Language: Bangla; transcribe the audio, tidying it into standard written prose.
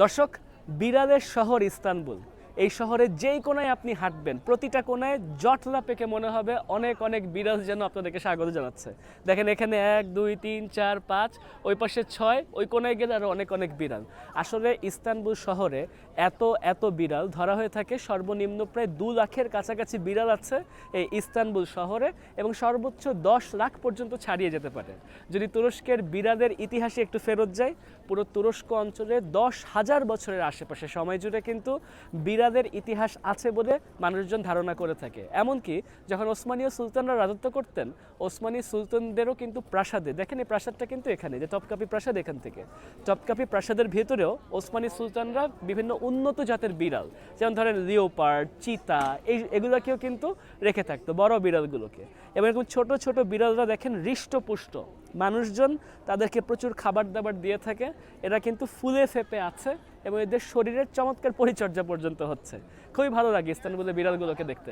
দর্শক, বিড়ালের শহর ইস্তানবুল। এই শহরে যেই কোনায় আপনি হাঁটবেন প্রতিটা কোনায় জটলা পেকে মনে হবে অনেক অনেক বিড়াল যেন আপনাদেরকে স্বাগত জানাচ্ছে। দেখেন এখানে 1 2 3 4 5, ওই পাশে 6, ওই কোনায় গেলে আরও অনেক অনেক বিড়াল। আসলে ইস্তানবুল শহরে এত এত বিড়াল ধরা হয়ে থাকে, সর্বনিম্ন প্রায় 2 লাখের কাছাকাছি বিড়াল আছে এই ইস্তানবুল শহরে, এবং সর্বোচ্চ 10 লাখ পর্যন্ত ছাড়িয়ে যেতে পারে। যদি তুরস্কের বিড়ালের ইতিহাসে একটু ফেরত যায়, পুরো তুরস্ক অঞ্চলে 10,000 বছরের আশেপাশে সময় জুড়ে কিন্তু বিড়ালের ইতিহাস আছে বলে মানুষজন ধারণা করে থাকে। এমনকি যখন ওসমানীয় সুলতানরা রাজত্ব করতেন, ওসমানী সুলতানদেরও কিন্তু প্রাসাদে, দেখেন এই প্রাসাদটা কিন্তু এখানে, যে টপকাপি প্রাসাদ, এখান থেকে টপকাপি প্রাসাদের ভেতরেও ওসমানী সুলতানরা বিভিন্ন উন্নত জাতের বিড়াল, যেমন ধরেন লিওপার্ড, চিতা, এগুলোকেও কিন্তু রেখে থাকতো, বড় বিড়ালগুলোকে। এবং এরকম ছোট ছোট বিড়ালরা দেখেন হৃষ্টপুষ্ট, মানুষজন তাদেরকে প্রচুর খাবার দাবার দিয়ে থাকে। এরা কিন্তু ফুলে ফেপে আছে এবং এদের শরীরের চমৎকার পরিচর্যা পর্যন্ত হচ্ছে। খুবই ভালো লাগে ইস্তানবুলের বিড়ালগুলোকে দেখতে।